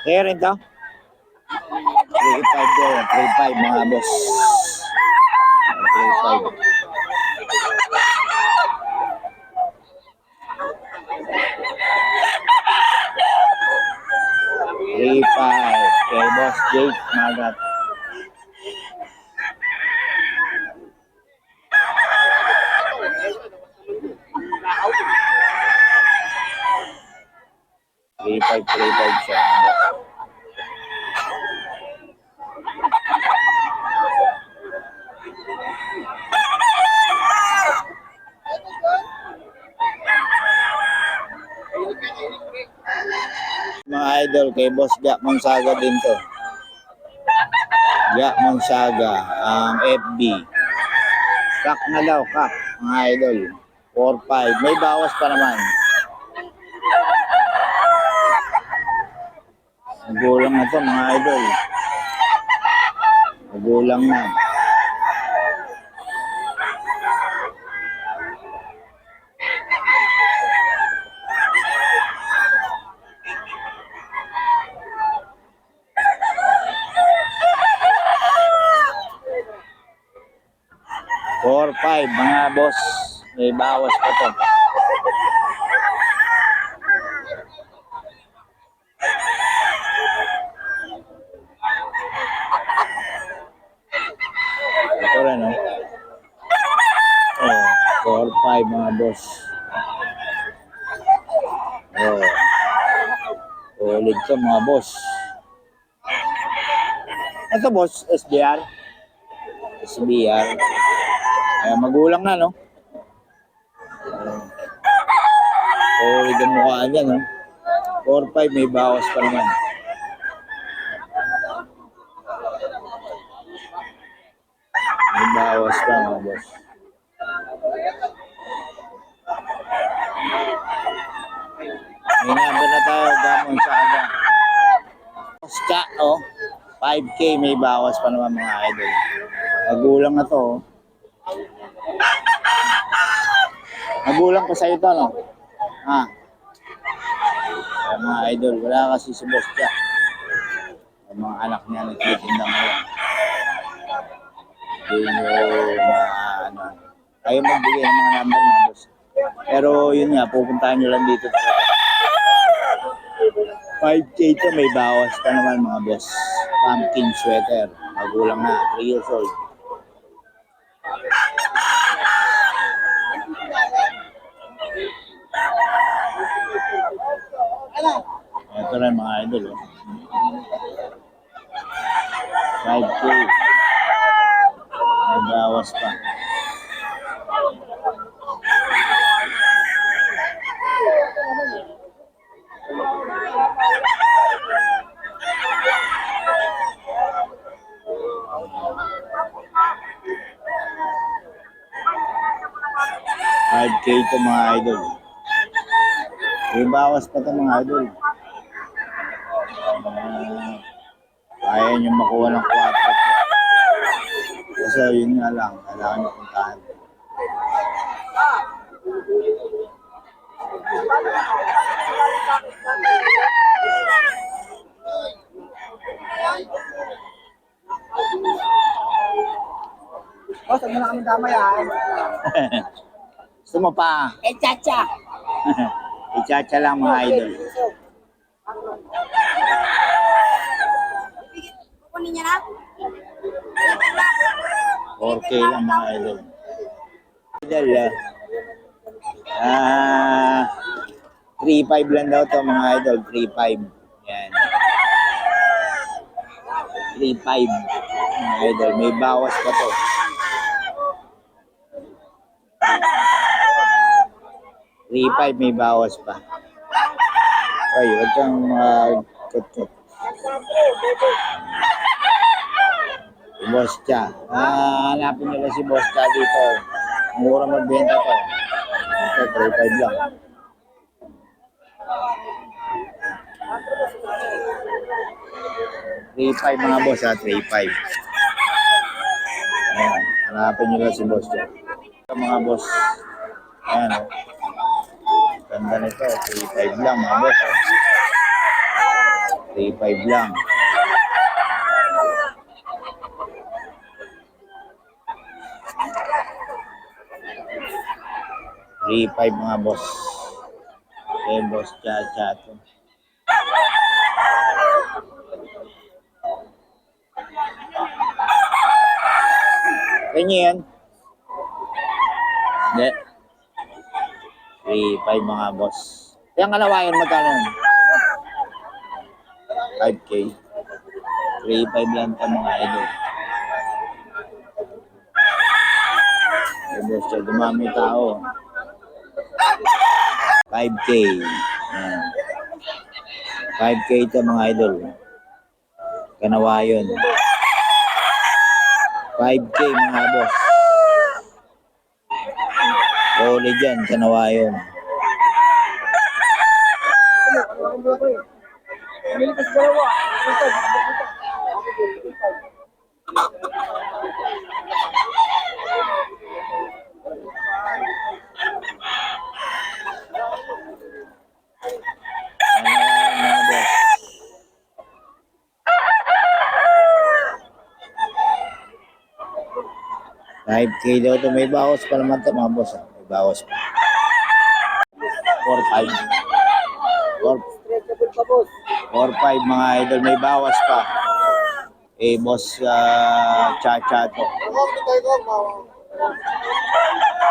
Kaya rin to? 3.5 din. 3.5 mga boss. 3.5. Kay Boss Jake Magat. Three five siya. Mga idol, kay Boss Jack Monsaga din to. Jack Monsaga, ang FB. Kak na daw, kak, mga idol. 4.5. May bawas pa naman. Magulang na to, mga idol. Magulang na. Four, 5, mga boss. May bawas pa to. Ito rin, no? Oh, 4, 5, mga boss. Oh. Ulit to, mga boss. Ito, boss, SBR. SBR. Magulang na, no? Ulit ang mukha niya, no? 4, 5, may bawas pa naman. May bawas pa, mga boss. May number na tayo, gamon sa aga. Boss oh. 5K, may bawas pa naman, mga idol. Magulang na to, oh. Magulang pa sa ito, no? Mga idol, wala kasi si Boss Jack. Ang mga anak niya nagtitinda ngayon. Hindi nyo kayo magbigay ng mga number, mga boss. Pero yun nga, pupuntahan nyo lang dito talaga. 5K to, may bawas pa naman, mga boss. Pumpkin sweater. Magulang na, 3 years old. Ito rin, mga idol, oh. 5K. May bawas pa. $5K to, mga idol. May bawas pa to, mga idol. Kaya nyo makuha ng 4. Kasi yun nga lang, kailangan nyo puntahan. Oh, saan mo na kami damay, ah? Gusto mo pa? Chacha. Chacha lang, mga idol. Kukunin niya na? 4K lang, mga idol. Idol, 3.5 lang daw to, mga idol. 3.5. Yan. 3.5. Mga idol, may bawas pa to. 3.5, may bawas pa. Ay, huwag kang kut-kut. Boss Cha. Hanapin nyo lang si Boss Cha dito. Mura magbenta to. Ito, 3.5 lang. $3.5, mga boss, 3.5. Ayan, hanapin nyo lang si Boss Cha. Mga boss. Ayan, oh. Ganda nito, 3.5 lang, mga boss, oh. 3.5 lang. Three 5 mga boss. Okay, boss Chacha to. Kanya yan? Hindi. 3.5 mga boss. Yung kalawayan magkano? 5K. 3.5 lang ito mga idol. Okay, boss Chacha. Dumami tao. 5K. Ayan. 5K ito mga idol. Kanawayon. 5K mga boss. Rolly dyan, kanawayon. Kanawayon mga boss. 5K daw ito. May bawas pa naman ito mga boss. May bawas pa. 4.5. 4.5 mga idol. May bawas pa. Eh, boss Chacha to.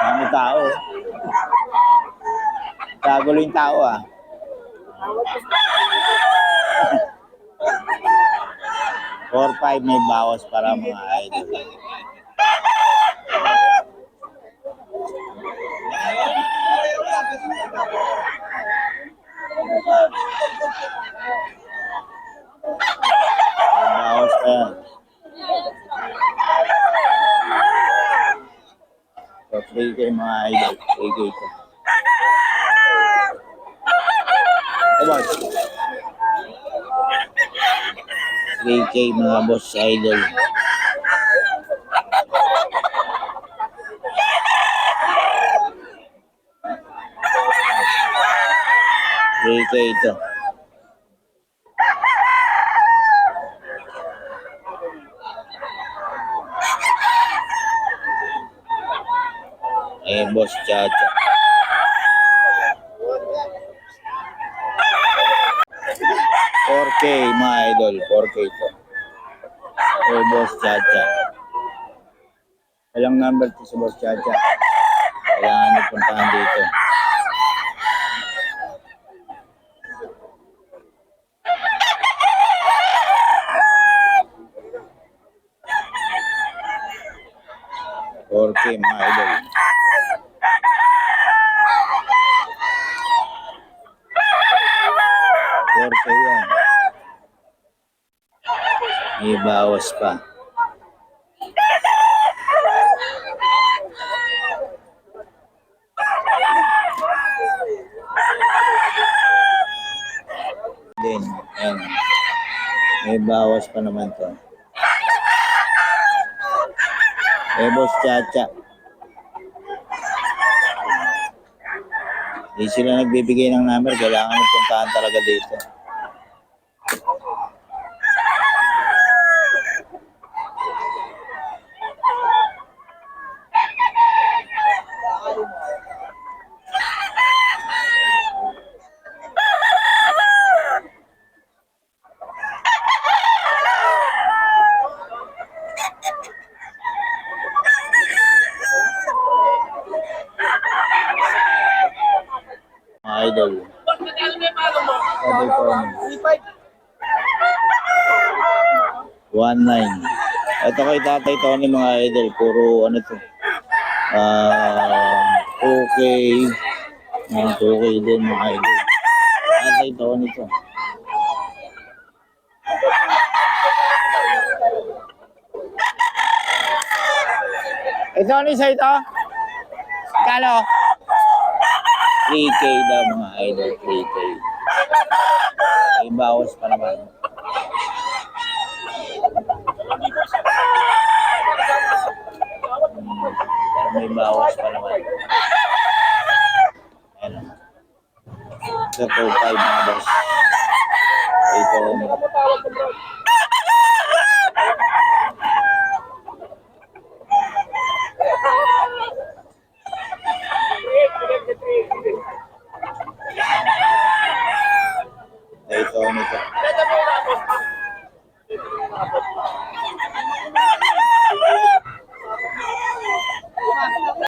Marami tao. Kagulo yung tao ah. 4.5 may bawas para mga idol. Bawas pa yan. So, 3K mga idol. 3K ito. Ito boss. 3K mga boss idol. Ito. Eh, boss Chacha. 4K mga idol. 4K ito. Eh, boss Chacha. Walang number to sa boss Chacha. Kailangan nyo puntahan dito. Okay, mga idol. Okay yan. May bawas pa. Then, ayan. May bawas pa naman to. Eh, boss Chacha. Hindi sila nagbibigay ng number. Kailangan mo puntahan talaga dito. Mga idol. Sabi ko, 1.9. Ito kay Tatay Tony mga idol. Puro ano to. 2K. 2K din mga idol. Tatay Tony to. Ito ano sa ito? Kalo? 3K daw mga idol. 3K. May bawas pa naman. Pero may bawas pa naman. Ayan. Ito 2.5 mga boss.